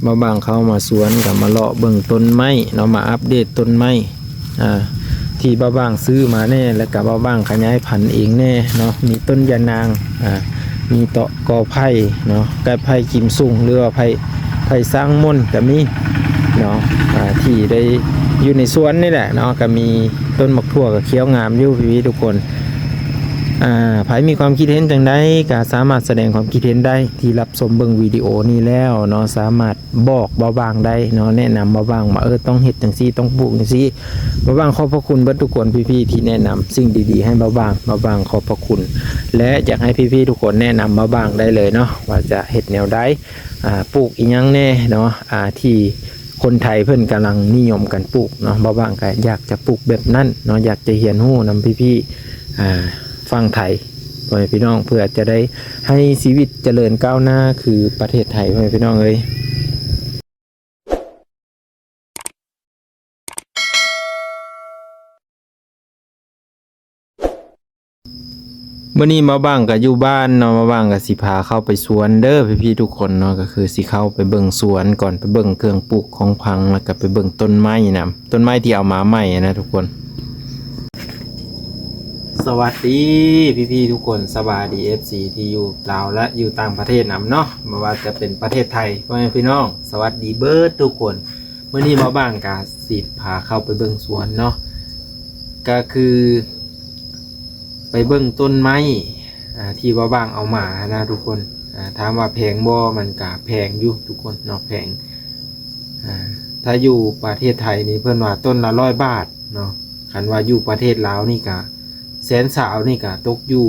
มาบางเขามาสวนกับมาเลาะเบิ่งต้นไม้เนาะมาอัปเดตต้นไม้ที่บ้าบางซื้อมาแน่แล้วกับบ้าบางขยายพันธุ์เองแน่เนาะมีต้นยานางมีเตาะกอไผ่เนาะกอไผ่กิมซุงหรือว่าไผ่สร้างม่นก็มีเนาะที่ได้อยู่ในสวนนี่แหละเนาะก็มีต้นมะพร้าวกับเขียวงามอยู่พี่ทุกคนไผมีความคิดเห็นจังไดก็สามารถแสดงความคิดเห็นได้ที่รับชมเบิ่งวิดีโอนี้แล้วเนาะสามารถบอกเบาบางได้เนาะแนะนำเบาบางว่าต้องเฮ็ดจังซี่ต้องปลูกจังซี่เบาบางขอบพระคุณเบิดทุกคนพี่ๆที่แนะนำสิ่งดีๆให้เบาบางขอบพระคุณและอยากให้พี่ๆทุกคนแนะนำเบาบางได้เลยเนาะว่าจะเฮ็ดแนวใดปลูกอีหยังแน่เนาะที่คนไทยเพิ่นกำลังนิยมกันปลูกเนาะเบาบางก็อยากจะปลูกแบบนั้นเนาะอยากจะเรียนรู้นำพี่ๆฟังไทยพ่อแม่พี่น้องเพื่อจะได้ให้ชีวิตเจริญก้าวหน้าคือประเทศไทยพ่อแม่พี่น้องเอ้ยมื้อนี้มาบ้างก็อยู่บ้านเนาะมาบ้างก็สิพาเข้าไปสวนเด้อพี่ๆทุกคนเนาะก็คือสิเข้าไปเบิ่งสวนก่อนไปเบิ่งเครื่องปลูกของพังแล้วก็ไปเบิ่งต้นไม้นะต้นไม้ที่เอามาใหม่นะทุกคนสวัสดีพี่ๆทุกคนสบายดี FC ที่อยู่ลาวและอยู่ต่างประเทศนำเนาะไม่ว่าจะเป็นประเทศไทยพ่อแม่พี่น้องสวัสดีเบิร์ดทุกคนเมื่อนี้มาบ้างกาสิพาเข้าไปเบิ่งสวนเนาะก็คือไปเบิ่งต้นไม้ที่ว่าบ้างเอามานะทุกคนถามว่าแพงบ่มันก็แพงอยู่ทุกคนเนาะแพงถ้าอยู่ประเทศไทยนี่เพิ่นว่าต้นละ100 บาทเนาะคันว่าอยู่ประเทศลาวนี่ก็แสนสาวนี่ก็ตกอยู่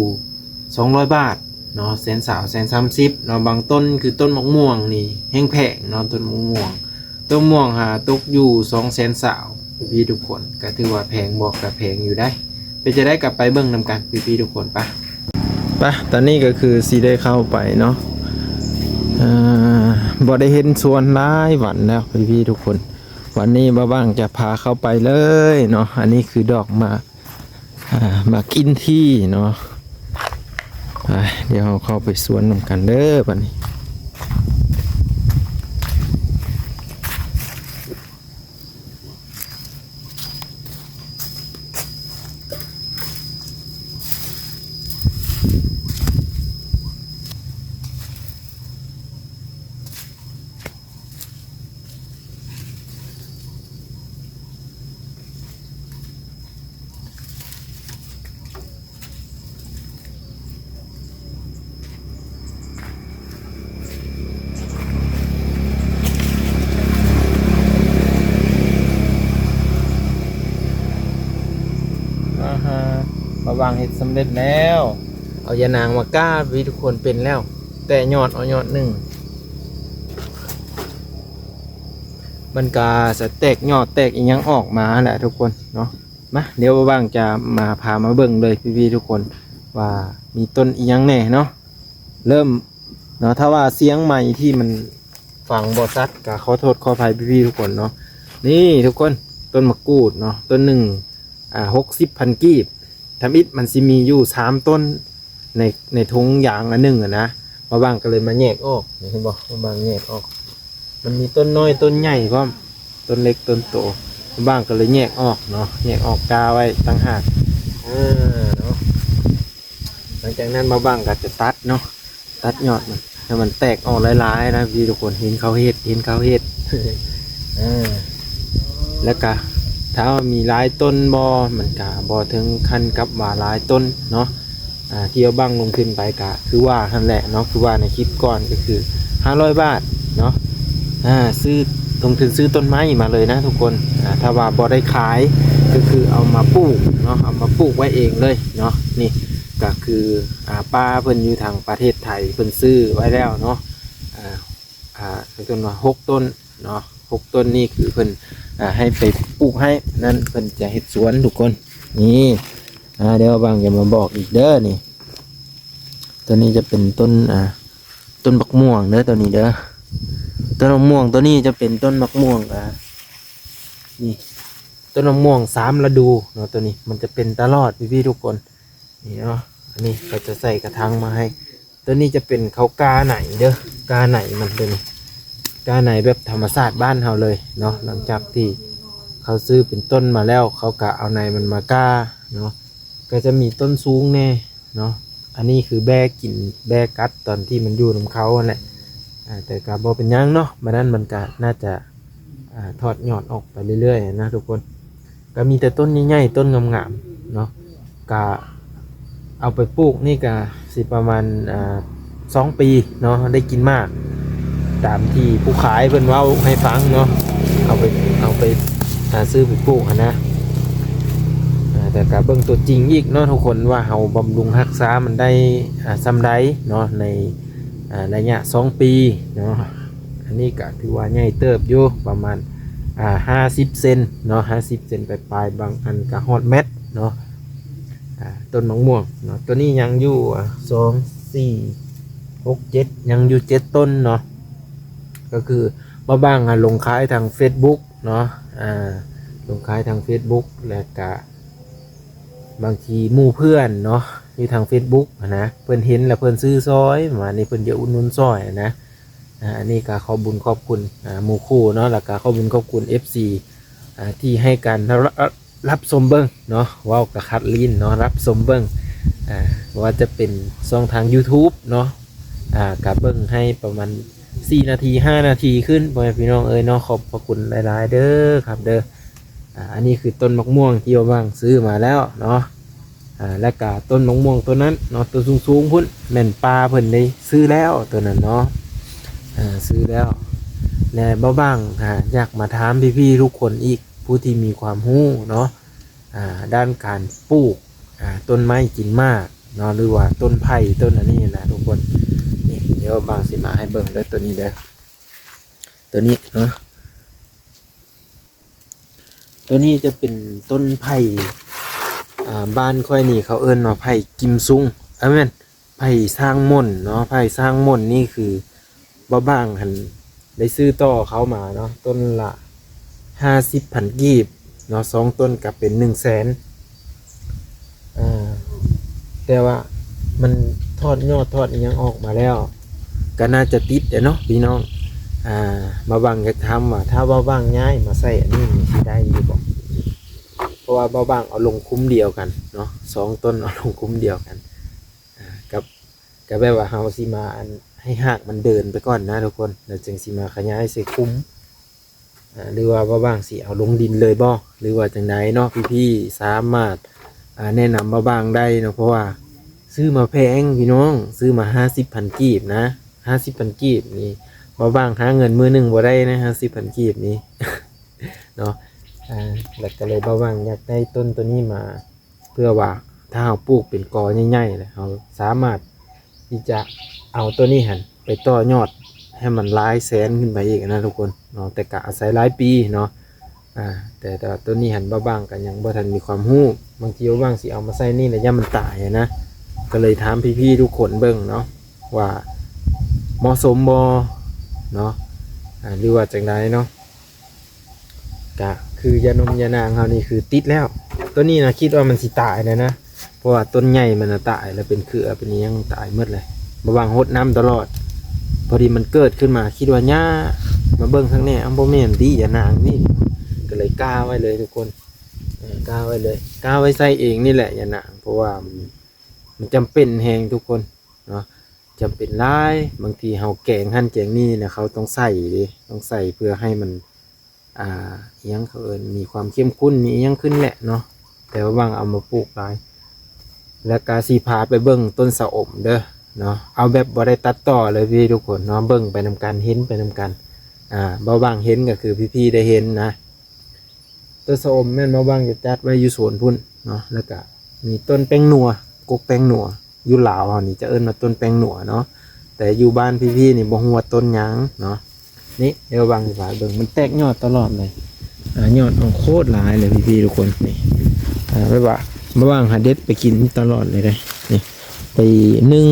200 บาทเนาะแสนสาว130เนาะบางต้นคือต้นมะม่วงนี่แห้งแพงเนาะต้นมะม่วงตกอยู่200,000สาวพี่ทุกคนก็ถือว่าแพงบอกก็แพงอยู่ได้ไปจะได้กลับไปเบิ่งนำกันพี่ทุกคนปะตอนนี้ก็คือสิได้เข้าไปเนาะบ่ได้เห็นสวนหลายวันแล้วพี่ทุกคนวันนี้บ้างจะพาเข้าไปเลยเนาะอันนี้คือดอกมากินที่เนาะเดี๋ยวเราเข้าไปสวนนำกันเด้อบัดนี้วางเห็ดสำเร็จแล้วเอายานางมาก้าพี่ทุกคนเป็นแล้วแต่ยอดเอายอดหนึ่งมันกาจะแตกยอดแตกอีกยังออกมาแหละทุกคนเนาะมาเดี๋ยวบ้างจะมาพามาเบิ่งเลยพี่ทุกคนว่ามีต้นอีกยังแน่เนาะเริ่มเนาะถ้าว่าเสียงใหม่ที่มันฟังบอซัดก็ขอโทษขออภัยพี่ทุกคนเนาะนี่ทุกคนต้นมะกรูดเนาะต้นหนึ่ง60,000 กีบทำอิฐมันสิมีอยู่3 ต้นในทุงยางละ1นะมาบางก็เลยมาแยกออกเห็นบอกมาบางแยกออกมันมีต้นน้อยต้นใหญ่พร้อมต้นเล็กต้นโตมาบางก็เลยแยกออกเนาะแยกออกกาไว้ตั้งหากเนาะหลังจากนั้นมาบางก็จะตัดเนาะตัดยอดมันให้มันแตกออกหลายๆนะพี่ทุกคนเห็นเขาเฮ็ดแล้วก็ถ้ามีหลายต้นมันกะบอถึงขั้นกับว่าหลายต้นเนาะที่เอาบ้างลงขึ้นไปกะคือว่าทันแหละเนาะคือว่าในคลิปก่อนก็คือ500 บาทเนาะซื้อลงทุนซื้อต้นไม้มาเลยนะทุกคนถ้าว่าบอได้ขายก็คือเอามาปลูกเนาะเอามาปลูกไว้เองเลยเนาะนี่ก็คือป้าเพิ่นอยู่ทางประเทศไทยเพิ่นซื้อไว้แล้วเนาะต้นว่า6 ต้นเนาะ6 ต้นนี่คือเพิ่นให้ไปปลูกให้นั่นเพิ่นจะเฮ็ดสวนทุกคนนี่เดี๋ยวบางจะมาบอกอีกเด้อนี่ตัวนี้จะเป็นต้นต้นมะม่วงเด้อตัวนี้เด้อต้นมะม่วงตัวนี้จะเป็นต้นมะม่วงนี่ต้นมะม่วง3 ฤดูเนาะตัวนี้มันจะเป็นตลอดพี่ทุกคนนี่เนาะอันนี้เราจะใส่กระถางมาให้ตัวนี้จะเป็นเขากาไหนเด้อกาไหนมันเป็น กาไหนแบบธรรมชาติบ้านเฮาเลยเนาะหลังจากที่เขาซื้อเป็นต้นมาแล้วเขาก็เอาในมันมาก้าเนาะก็จะมีต้นสูงแน่เนาะอันนี้คือแบกินแบกัดตอนที่มันอยู่นำเขาแหละแต่ก็บ่เป็นหยังเนาะมันนั้นมันก็น่าจะทอดยอดออกไปเรื่อยๆนะทุกคนก็มีแต่ต้นใหญ่ๆต้นงามๆเนาะก็เอาไปปลูกนี่ก็สิประมาณ2 ปีเนาะได้กินมากตามที่ผู้ขายเพิ่นเว้าให้ฟังเนาะเอาไปซื้อไปปลูกนะแต่ก็เบิ่งตัวจริงอีกเนาะทุกคนว่าเฮาบำรุงรักษามันได้ส่ำใดเนาะในระยะ2 ปีเนาะอันนี้ก็ถือว่าใหญ่เติบอยู่ประมาณ50 เซนเนาะ50 เซนไปปลายบางอันก็ฮอดเม็ดเนาะต้นมะม่วงเนาะตัวนี้ยังอยู่2 4 6 7ยังอยู่7 ต้นเนาะก็คือมาบ้างลงขายทาง Facebook เนาะลงขายทาง Facebook แล้วก็บางทีหมู่เพื่อนเนาะอยู่ทาง Facebook นะเพิ่นเห็นแล้วเพิ่นซื้อซอยมานี่เพิ่นจะอุดหนุนซอยนะอันนี้ก็ขอบุญขอบคุณหมู่คู่เนาะแล้วก็ขอบุญขอบคุณ FC ที่ให้การรับชมเบิ้งเนาะว้าวกระคัดลิ้นเนาะรับชมเบิ้งว่าจะเป็นช่องทาง YouTube เนาะกับเบิ้งให้ประมาณ4 นาที5 นาทีขึ้นพ่อแม่พี่น้องเนาะขอบพระคุณหลายๆเด้อครับเด้ออันนี้คือต้นมะม่วงที่ว่าบ้างซื้อมาแล้วเนาะและก็ต้นมะม่วงตัวนั้นเนาะตัวสูงๆพุ่นแม่นปลาเพิ่นได้ซื้อแล้วตัวนั้นเนาะซื้อแล้วและบ้างอยากมาถามพี่ๆทุกคนอีกผู้ที่มีความรู้เนาะด้านการปลูกต้นไม้กินมากเนาะหรือว่าต้นไผ่ต้นอันนี้นะทุกคนนี่เดี๋ยวบางสิมาให้เบิ่งด้วยตัวนี้เด้อตัวนี้เนาะตัวนี้จะเป็นต้นไผ่บ้านค่อยนี่เขาเอิ้นว่าไผ่กิมซุงแม่นไผ่สร้างม่นเนาะไผ่สร้างม่นนี่คือบ้างหันได้ซื้อต่อเขามาเนาะต้นละ50,000 กีบเนาะ2 ต้นกับเป็น100,000แต่ว่ามันทอดยอดทอดยังออกมาแล้วก็น่าจะติดเนาะพี่น้องมาบังจะทำว่าถ้าว่าบ้างง่ายมาใส่อันนี้สิได้อยู่บ่เพราะว่าบ้างเอาลงคุ้มเดียวกันเนาะ2 ต้นเอาลงคุ้มเดียวกันกับแบบว่าเฮาสิมาให้หากมันเดินไปก่อนนะทุกคนแล้วจึงสิมาขยายใส่คุ้มหรือว่าบ้างสิเอาลงดินเลยบ่หรือว่าจังไดเนาะพี่ๆสามารถแนะนำบ้างได้เนาะเพราะว่าซื้อมาแพงพี่น้องซื้อมา50,000 กีบนะ50,000 กีบนี่บ้างหาเงินมือหนึ่งบ่ได้นะ50,000 กีบนี้ เนาะแล้วก็เลยบ้างอยากได้ต้นตัวนี้มาเพื่อว่าถ้าเราปลูกเป็นกอใหญ่ๆเลยเราสามารถที่จะเอาตัวนี้หันไปต่อยอดให้มันหลายแสนขึ้นไปอีกนะทุกคนเนาะแต่ก็อาศัยหลายปีเนาะแต่ตัวนี้หันบ้างกันยังบ่ทันมีความรู้บางทีบ้างสิเอามาใส่นี่แล้วย่ามันตายนะก็เลยถามพี่ๆทุกคนเบิ่งเนาะว่าเหมาะสมบ่เนาะหรือว่าจังไดเนาะก็คือยานมยานางเขานี่คือติดแล้วตัวนี้นะคิดว่ามันสิตายเลยนะเพราะว่าต้นใหญ่มันตายแล้วเป็นเครือเป็นยังตายหมดเลยระวังหดน้ำตลอดพอดีมันเกิดขึ้นมาคิดว่าหญ้ามาเบิ่งข้างในอัมโบเมนดียานางนี่ก็เลยกล้าไว้เลยทุกคนกล้าไว้เลยกล้าไว้ใส่เองนี่แหละยานางเพราะว่ามันจำเป็นแหงทุกคนเนาะจำเป็นร้ายบางทีเฮาแกงหั่นแกงนี่นะเขาต้องใส่ดิต้องใส่เพื่อให้มันยังเขามีความเข้มข้นมียังขึ้นแหละเนาะแต่ว่าบางเอามาปลูกได้แล้วก็สีพาไปเบิ่งต้นสะอมเด้อเนาะเอาแบบบ่ได้ตัดต่อเลยพี่ทุกคนเนาะเบิ่งไปนำกันเห็นไปนำกันบางเห็นก็คือพี่ๆได้เห็นนะต้นสะอมแม่นบางจะจัดไว้อยู่สวนพุ่นเนาะแล้วก็มีต้นแป้งหนัวกกแป้งหนัวอยู่ลาวเฮานี่จะเอิ้นว่าต้นแป้งหนัวเนาะแต่อยู่บ้านพี่ๆนี่บ่ฮู้ว่าต้นหยังเนาะนี่เดี๋ยวบางสิพาเบิ่งมันแตกยอดตลอดเลยยอดโคตรหลายเลยพี่ๆทุกคนนี่ไม่ว่าบ้างหาเด็ดไปกินตลอดเลยนี่ไปนึ่ง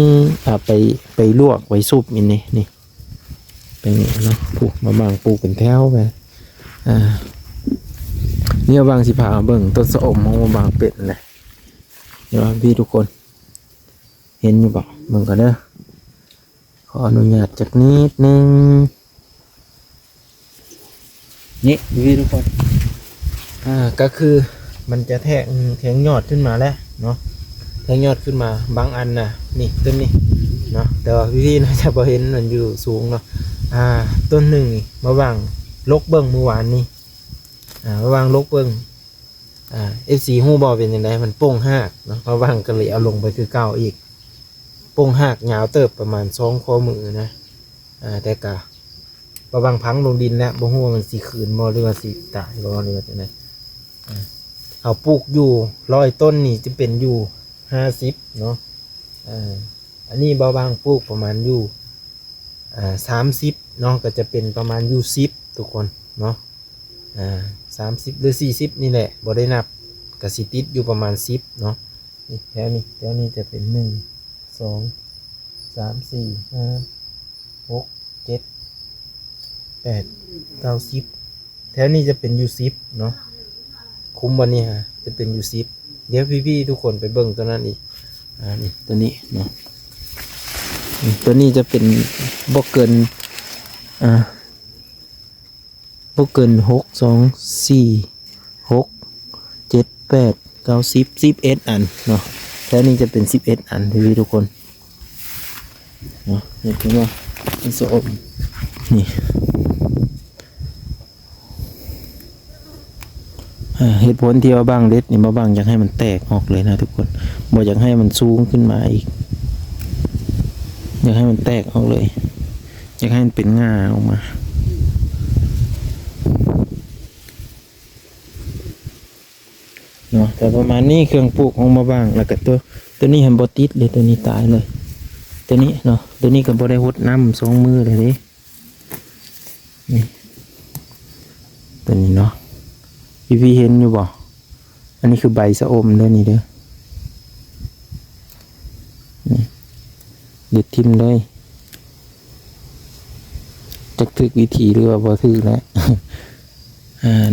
ไปลวกไว้ซุปนี่เป็นเนาะปลูกมาบางปลูกเป็นแถวไปเนี่ยบางสิพาเบิ่งต้นสะอมของบางเป็ดเลยเดี๋ยวพี่ทุกคนเห็นอยู่บ่เบิ่งกันเด้อขออนุญาตจากนิดนึง นี่พี่ทุกคน ก็คือมันจะแทงยอดขึ้นมาแล้วเนาะแทงยอดขึ้นมาบางอันน่ะนี่ต้นนี้เนาะแต่ว่าพี่ๆน่าจะพอเห็นมันอยู่สูงเนาะต้นหนึ่งนี่มาวางลกเบิ้งเมื่อวานนี้มาวางลกเบิ้งFC ฮู้บ่เป็นยังไงมันโป่งหากเนาะมาวางก็เลยเอาลงไปคือเก่าอีกโป่งหากยาวเติบประมาณ2ข้อมือนะแต่กะประวังพังลงดินแล้วบ่ฮู้ว่ามันสิคืนบ่หรือว่าสิตายบ่หรือว่าจังได๋เอาปลูกอยู่100ต้นนี่จะเป็นอยู่50เนาะอันนี้บ่บางปลูกประมาณอยู่30เนาะก็จะเป็นประมาณอยู่10ทุกคนเนาะ30หรือ40นี่แหละบ่ได้นับก็สิติดอยู่ประมาณ10เนาะนี่แถวนี้จะเป็น1 2 3 4 5 6 7 8 9 10แถวนี้จะเป็นอยู่10เนาะคุ้มวันนี้ฮะจะเป็นอยู่10เดี๋ยวพี่ๆทุกคนไปเบิ่งตัวนั้นอีกนี่ตัวนี้เนาะตัวนี้จะเป็นบ่เกินบ่เกิน6 2 4 6 7 8 9 10 11อันเนาะแถวนี้จะเป็น11อันพี่ๆทุกคนเนาะเห็นไหมว่ามันสมนี่เหตุผลที่ว่าบางเล็ดนี่มาบางอยากให้มันแตกออกเลยนะทุกคนบ่อยากให้มันสูงขึ้นมาอีกอยากให้มันแตกออกเลยอยากให้มันเป็นง่าออกมาเนาะแต่ประมาณนี้เครื่องปลูกออกมาบ้างแล้วก็ตัวนี้เห็นบ่ติดเลยตัวนี้ตายเลยตัวนี้เนาะตัวนี้ก็บ่ได้หดน้ำ2มือเลยนี่ตัวนี้เนาะพี่เห็นอยู่บ่อันนี้คือใบสะอมเด้อนี่เด้อเด็ดทิ่มเลยจักถึกวิธีหรือว่าบ่ถึกแล้ว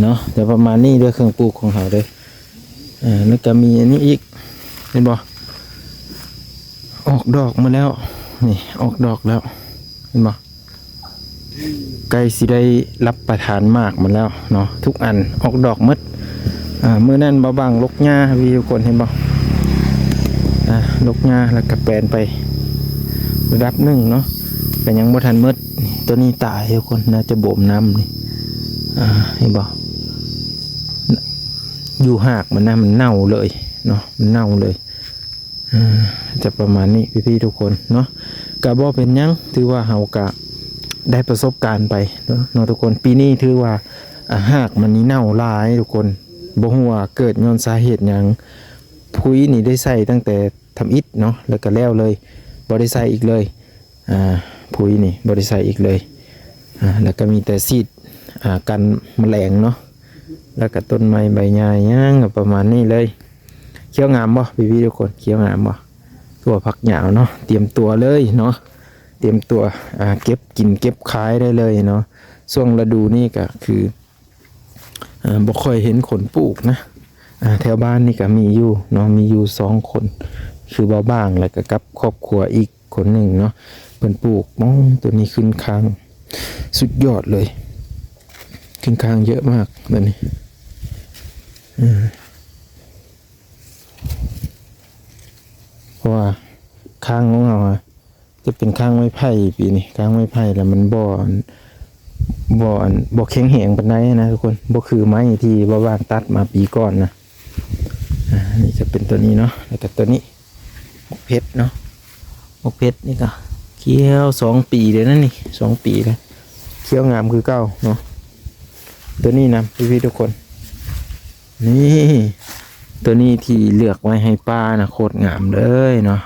เนาะแต่ประมาณนี้เด้อเครื่องปลูกของเขาเด้อแล้วก็มีอันนี้อีกเห็นบ่ออกดอกมาแล้วนี่ออกดอกแล้วเห็นบ่ใกล้สิได้รับประทานมากมันแล้วเนาะทุกอันออกดอกหมดมื้อนั้นบ่บางลกหญ้าพี่ทุกคนเห็นบ่ลกหญ้าแล้วก็แปลนไประดับหนึ่งเนาะแต่ยังบ่ทันหมดตัวนี้ตายทุกคนน่าจะบ่มน้ำนี่เห็นบ่อยู่หากมันนะมันเน่าเลยเนาะมันเน่าเลยจะประมาณนี้พี่ๆทุกคนเนาะกะบ่เป็นหยังถือว่าเฮากะได้ประสบการณ์ไปเนาะทุกคนปีนี้ถือว่าหากมันนี่เน่าหลายทุกคนบ่ฮู้ว่าเกิดย้อนสาเหตุหยังปุ๋ยนี่ได้ใส่ตั้งแต่ทำอิฐเนาะแล้วก็แล้วเลยบ่ได้ใส่อีกเลยปุ๋ยนี่บ่ได้ใส่อีกเลยแล้วก็มีแต่ซีดกันแมลงเนาะแล้วก็ต้นไม้ใบหญ้าย่างประมาณนี้เลยเขียวงามบ่พี่ๆทุกคนเขียวงามบ่ตัวผักหยาวเนาะเตรียมตัวเลยเนาะเตรียมตัวเก็บกินเก็บขายได้เลยเนาะช่วงฤดูนี้ก็คือบ่ค่อยเห็นคนปลูกนะแถวบ้านนี่ก็มีอยู่เนาะมีอยู่2คนคือบ่บ้างแล้วก็กับครอบครัวอีกคนหนึ่งเนาะเพิ่นปลูกตัวนี้ขึ้นค้างสุดยอดเลยขึ้นค้างเยอะมากตัวนี้เพราะว่าค้างของเราจะเป็นค้างไม้ไผ่ปีนี้ค้างไม้ไผ่แล้วมันบ่แข็งแรงปานใดนะทุกคนบ่คือไม้ที่บ่ว่างตัดมาปีก่อนนะนี่จะเป็นตัวนี้เนาะแล้วก็ตัวนี้มกเพชรเนาะมกเพชรนี่ก็เขียว2 ปีเลยนะนี่2 ปีแล้วเขียวงามคือเก่าเนาะตัวนี้นะพี่ๆทุกคนนี่ตัวนี้ที่เลือกไว้ให้ป้านะโคตรงามเลยเนาะ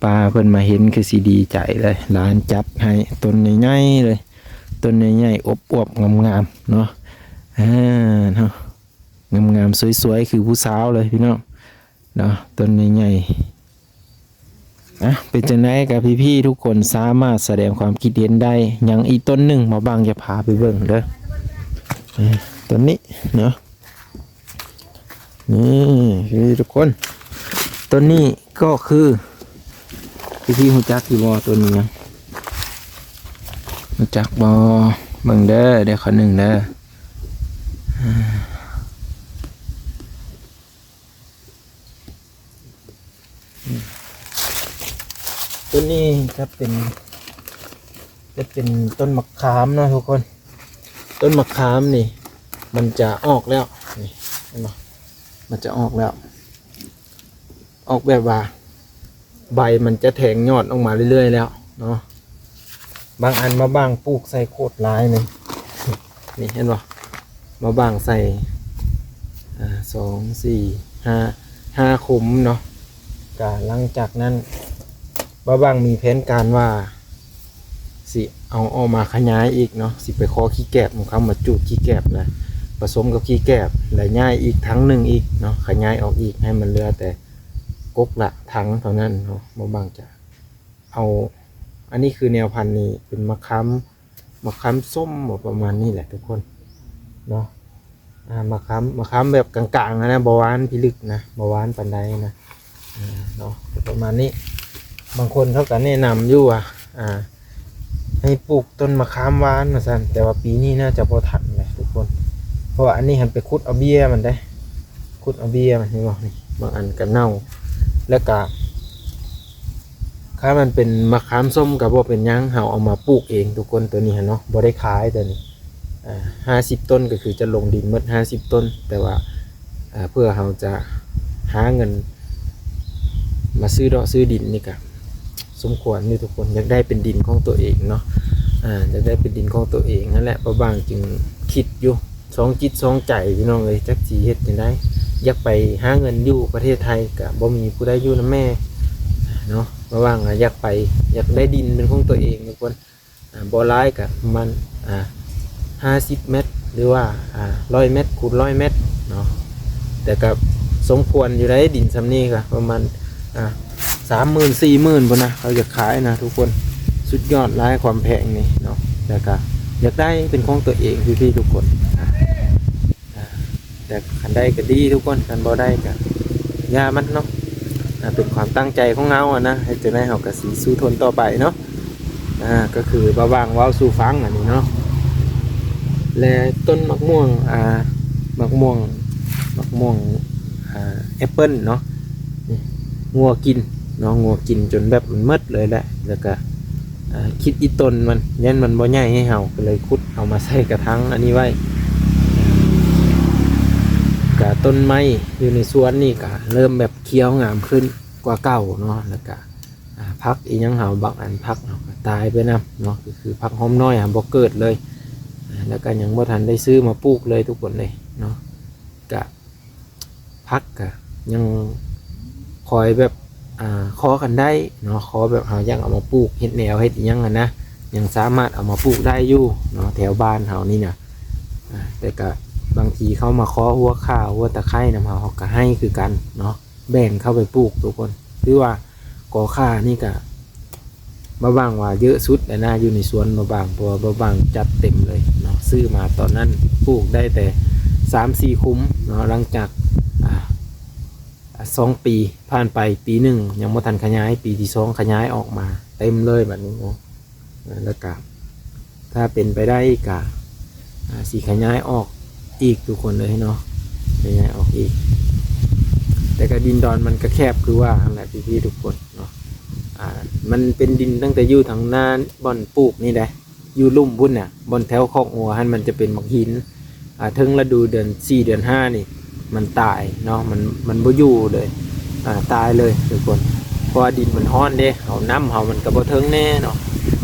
ป้าเพิ่นมาเห็นคือสิดีใจเลยหลานจับให้ต้นใหญ่ๆเลยต้นใหญ่ๆอวบๆงามๆเนาะเนาะงามๆสวยๆคือผู้สาวเลยพี่น้องเนาะต้นใหญ่ๆเป็นจังได๋กับพี่ๆทุกคนสามารถแสดงความคิดเห็นได้ยังอีกต้นหนึ่งมาบางจะพาไปเบิ่งเด้อต้นนี้เนาะนี่พี่ทุกคนต้นนี้ก็คือพี่หูจักอยู่บ่ต้นนี้ยังหูจักบ่เบิ่งเด้อเดี๋ยวขอหนึ่งเด้อ ต้นนี้จะเป็นต้นมะขามเนาะทุกคนต้นมะขามนี่มันจะออกแล้วนี่เห็นไหมมันจะออกแล้วออกแบบว่าใบมันจะแทงยอดออกมาเรื่อยๆแล้วเนาะบางอันมาบางปลูกใส่โคตรร้ายเลยนี่เห็นป่ะมาบางใส่2 4 5ขุมเนาะก็หลังจากนั้นมาบางมีแผนการว่าสิเอาออกมาขยายอีกเนาะสิไปขอขี้แกบของเขามาจุดขี้แกบนะผสมกับขี้แกบและย่ายอีกทั้งหนึ่งอีกเนาะขยายออกอีกให้มันเหลือแต่กกละทั้งเท่านั้นเนาะมาบางจะเอาอันนี้คือแนวพันธุ์นี้เป็นมะขามส้มประมาณนี้แหละทุกคนเนาะมะขามแบบกลางๆนะบหวานพิลึกนะบหวานปานใดนะเนาะประมาณนี้บางคนเขาก็แนะนำอยู่ให้ปลูกต้นมะขามหวานนะสันแต่ว่าปีนี้น่าจะพอทันเลยทุกคนเพราะว่าอันนี้หันไปคุดเอาเบี้ยมันได้คุดเอาเบี้ยมันนี่บอกนี่บางอันก็เน่าแล้วก็ถ้ามันเป็นมะขามส้มกับว่าเป็นยังเขาเอามาปลูกเองทุกคนตัวนี้เนาะบ่ได้ขายตัวนี้50 ต้นก็คือจะลงดินหมด50 ต้นแต่ว่าเพื่อเราจะหาเงินมาซื้อดินนี่ก็สมควรนี่ทุกคนอยากได้เป็นดินของตัวเองเนาะอยากได้เป็นดินของตัวเองนั่นแหละป้าบางจึงคิดอยู่2 จิต 2 ใจพี่น้องเลยจักสีเฮ็ดจังได๋อยากไปหาเงินอยู่ประเทศไทยก็บ่มีผู้ใดอยู่นำแม่เนาะป้าบางอยากได้ดินเป็นของตัวเองทุกคนบ่หลายก็ประมาณ50 เมตรหรือว่า100 เมตรคูณ100 เมตรเนาะแต่ก็สมควรอยู่ได้ดินซำนี้ก็ประมาณ30,000 40,000พุ่นนะเขาจะขายนะทุกคนสุดยอดหลายความแพงนี่เนาะแต่ก็อยากได้เป็นของตัวเองพี่ๆทุกคนแต่คันได้ก็ดีทุกคนคันบ่ได้ก็อย่ามันเนาะเป็นความตั้งใจของเรานะให้จะได้เฮาก็สิสู้ทนต่อไปเนาะก็คือบ่ว่างเว้าสู่ฟังอันนี้เนาะและต้นมะม่วงมะม่วงแอปเปิ้ลเนาะงัวกินเนาะงัวกินจนแบบมันมืดเลยแหละแล้วก็คิดอีต้นมันยันมันบ่ใหญ่ให้เฮาก็เลยขุดเอามาใส่กระถางอันนี้ไว้ก็ต้นไม้อยู่ในสวนนี่ก็เริ่มแบบเขียวงามขึ้นกว่าเก่าเนาะแล้วก็พักอีหยังเฮาบางอันพักก็ตายไปนำเนาะก็คือพักหอมน้อยบ่เกิดเลยแล้วก็ยังบ่ทันได้ซื้อมาปลูกเลยทุกคนเลยเนาะก็พักก็ยังคอยแบบขอกันได้เนาะขอแบบเฮายังเอามาปลูกเฮ็ดแนวเฮ็ดอีหยังนะยังสามารถเอามาปลูกได้อยู่เนาะแถวบ้านเฮานี่น่ะแต่ก็บางทีเขามาขอหัวข่าหัวตะไคร้นำเฮาก็ให้คือกันเนาะแบ่งเข้าไปปลูกทุกคนหรือว่ากอข่านี่ก็บ่บางว่าเยอะสุดแต่น่าอยู่ในสวนบ่บางเพราะบ่บางจัดเต็มเลยเนาะซื้อมาตอนนั้นปลูกได้แต่ 3-4 คุ้มเนาะหลังจาก2 ปีผ่านไปปีหนึ่งยังไม่ทันขยายปีที่2ขยายออกมาเต็มเลยแบบนี้เนาะแล้วก็ถ้าเป็นไปได้ก็สีขยายออกอีกทุกคนเลยเนาะขยายออกอีกแต่ก็ดินดอนมันก็แคบคือว่าอะไรพี่ๆทุกคนเนาะมันเป็นดินตั้งแต่อยู่ทางหน้าบ่อนปลูกนี่แหละอยู่ลุ่มพุ่นเนี่ยบนแถวคอกงัวให้มันจะเป็นหมอกหินถึงฤดูเดือน4 เดือน 5นี่มันตายเนาะมันบ่อยู่เลยตายเลยทุกคนเพราะว่าดินมันฮ้อนเด้เอาน้ำเฮามันก็บ่ถึงแน่เนาะ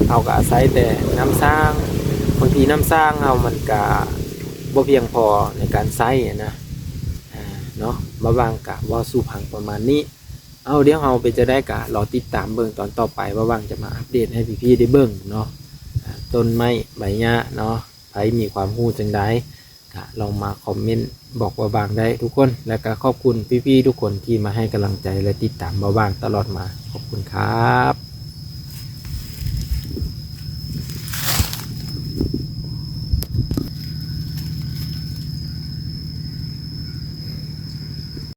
เฮาก็อาศัยแต่น้ำสร้างบางทีน้ำสร้างเฮามันก็บ่เพียงพอในการใช้นะเนาะบ่บางกะว่าสู่พังประมาณนี้เอาเดี๋ยวเฮาไปจะได้กะรอติดตามเบิ่งตอนต่อไปว่าบางจะมาอัปเดตให้พี่ๆได้เบิ่งเนาะต้นไม้ใบหญ้าเนาะใครมีความรู้จังได๋ลองมาคอมเมนต์บอกว่าบางได้ทุกคนและก็ขอบคุณพี่ๆทุกคนที่มาให้กำลังใจและติดตามบ่าวบางตลอดมาขอบคุณครับ